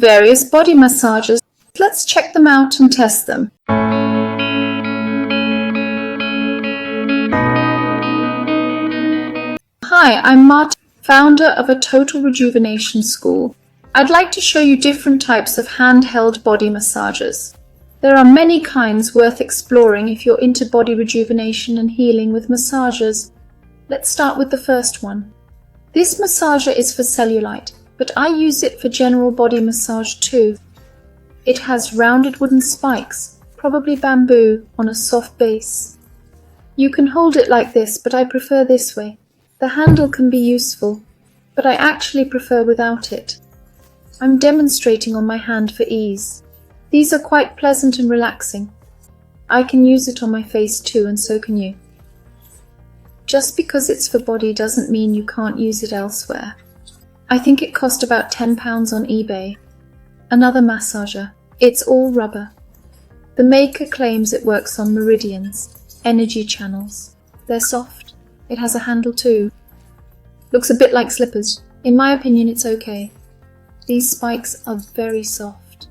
various body massages. Let's check them out and test them. Hi, I'm Marta, founder of a total rejuvenation school. I'd like to show you different types of handheld body massages. There are many kinds worth exploring if you're into body rejuvenation and healing with massages. Let's start with the first one. This massager is for cellulite, but I use it for general body massage too. It has rounded wooden spikes, probably bamboo, on a soft base. You can hold it like this, but I prefer this way. The handle can be useful, but I actually prefer without it. I'm demonstrating on my hand for ease. These are quite pleasant and relaxing. I can use it on my face too, and so can you. Just because it's for body doesn't mean you can't use it elsewhere. I think it cost about £10 on eBay. Another massager. It's all rubber. The maker claims it works on meridians, energy channels. They're soft. It has a handle too. Looks a bit like slippers. In my opinion, it's okay. These spikes are very soft.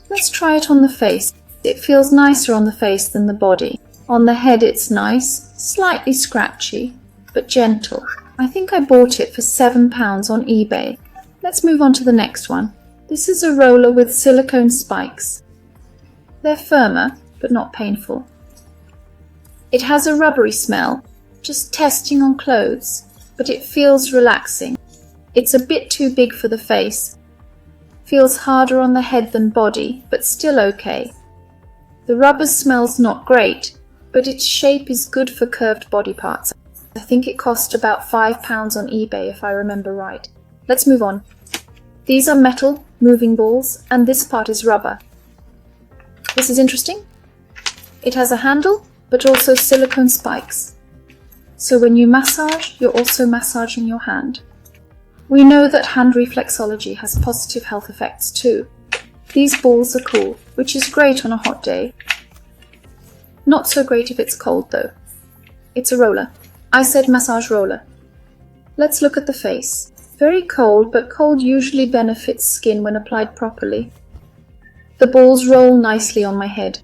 Let's try it on the face. It feels nicer on the face than the body. On the head it's nice, slightly scratchy, but gentle. I think I bought it for £7 on eBay. Let's move on to the next one. This is a roller with silicone spikes. They're firmer, but not painful. It has a rubbery smell, just testing on clothes, but it feels relaxing. It's a bit too big for the face. Feels harder on the head than body, but still okay. The rubber smells not great, but its shape is good for curved body parts. I think it cost about £5 on eBay if I remember right. Let's move on. These are metal, moving balls, and this part is rubber. This is interesting. It has a handle, but also silicone spikes. So when you massage, you're also massaging your hand. We know that hand reflexology has positive health effects too. These balls are cool, which is great on a hot day. Not so great if it's cold though. It's a roller. I said massage roller. Let's look at the face. Very cold, but cold usually benefits skin when applied properly. The balls roll nicely on my head.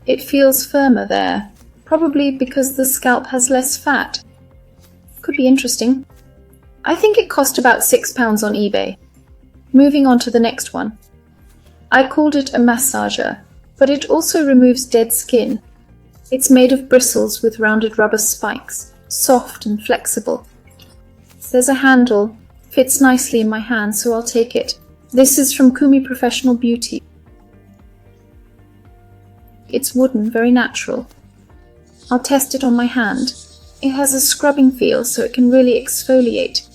It feels firmer there, probably because the scalp has less fat. Could be interesting. I think it cost about £6 on eBay. Moving on to the next one. I called it a massager, but it also removes dead skin. It's made of bristles with rounded rubber spikes, soft and flexible. There's a handle, fits nicely in my hand, so I'll take it. This is from Kumi Professional Beauty. It's wooden, very natural. I'll test it on my hand. It has a scrubbing feel, so it can really exfoliate.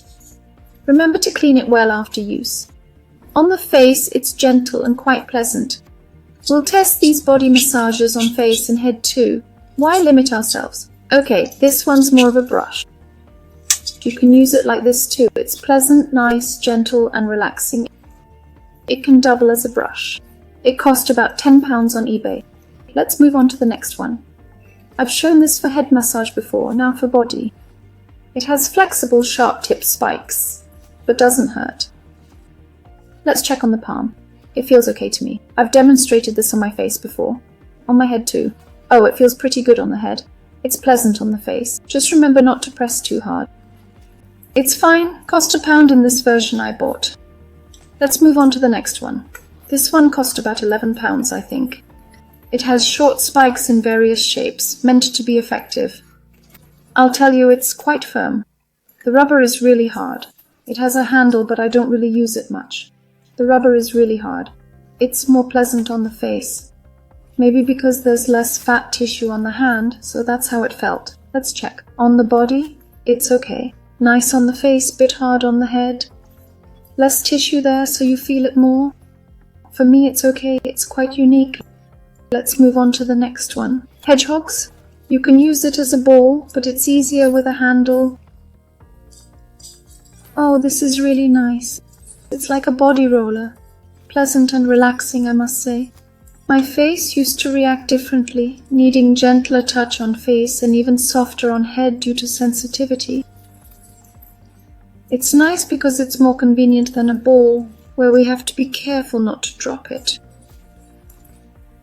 Remember to clean it well after use. On the face, it's gentle and quite pleasant. We'll test these body massages on face and head too. Why limit ourselves? Okay, this one's more of a brush. You can use it like this too. It's pleasant, nice, gentle and relaxing. It can double as a brush. It cost about £10 on eBay. Let's move on to the next one. I've shown this for head massage before, now for body. It has flexible, sharp-tipped spikes, but doesn't hurt. Let's check on the palm. It feels okay to me. I've demonstrated this on my face before. On my head too. Oh, it feels pretty good on the head. It's pleasant on the face. Just remember not to press too hard. It's fine. Cost £1 in this version I bought. Let's move on to the next one. This one cost about £11, I think. It has short spikes in various shapes, meant to be effective. I'll tell you, it's quite firm. The rubber is really hard. It has a handle, but I don't really use it much. The rubber is really hard. It's more pleasant on the face. Maybe because there's less fat tissue on the hand, so that's how it felt. Let's check. On the body, it's okay. Nice on the face, bit hard on the head. Less tissue there, so you feel it more. For me, it's okay. It's quite unique. Let's move on to the next one. Hedgehogs. You can use it as a ball, but it's easier with a handle. Oh, this is really nice. It's like a body roller. Pleasant and relaxing, I must say. My face used to react differently, needing gentler touch on face and even softer on head due to sensitivity. It's nice because it's more convenient than a ball, where we have to be careful not to drop it.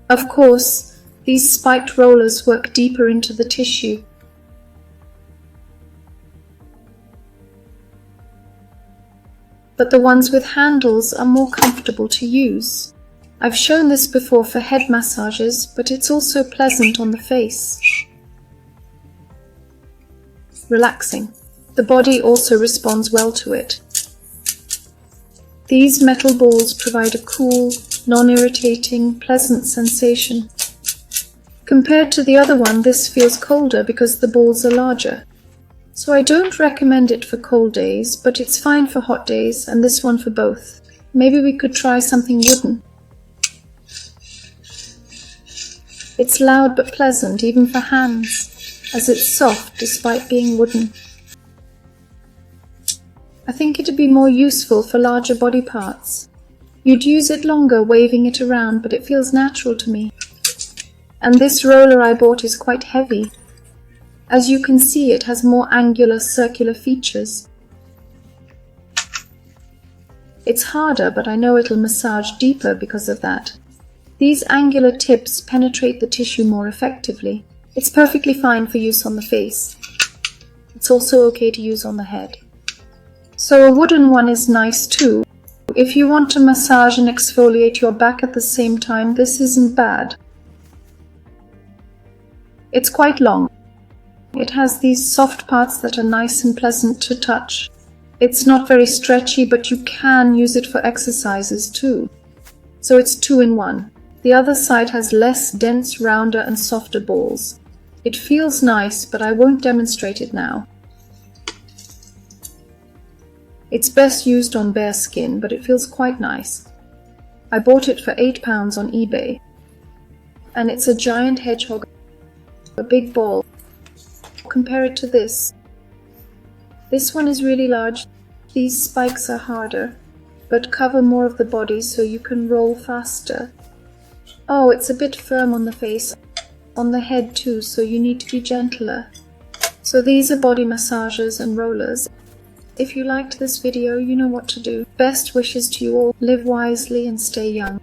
Of course, these spiked rollers work deeper into the tissue. But the ones with handles are more comfortable to use. I've shown this before for head massages, but it's also pleasant on the face. Relaxing. The body also responds well to it. These metal balls provide a cool, non-irritating, pleasant sensation. Compared to the other one, this feels colder because the balls are larger. So I don't recommend it for cold days, but it's fine for hot days, and this one for both. Maybe we could try something wooden. It's loud but pleasant, even for hands, as it's soft despite being wooden. I think it'd be more useful for larger body parts. You'd use it longer waving it around, but it feels natural to me. And this roller I bought is quite heavy. As you can see, it has more angular circular features. It's harder, but I know it'll massage deeper because of that. These angular tips penetrate the tissue more effectively. It's perfectly fine for use on the face. It's also okay to use on the head. So a wooden one is nice too. If you want to massage and exfoliate your back at the same time, this isn't bad. It's quite long. It has these soft parts that are nice and pleasant to touch. It's not very stretchy, but you can use it for exercises too. So it's 2 in 1. The other side has less dense, rounder and softer balls. It feels nice, but I won't demonstrate it now. It's best used on bare skin, but it feels quite nice. I bought it for £8 on eBay. And it's a giant hedgehog, a big ball. Compare it to this. This one is really large. These spikes are harder, but cover more of the body so you can roll faster. Oh, it's a bit firm on the face, on the head too, so you need to be gentler. So these are body massagers and rollers. If you liked this video, you know what to do. Best wishes to you all. Live wisely and stay young.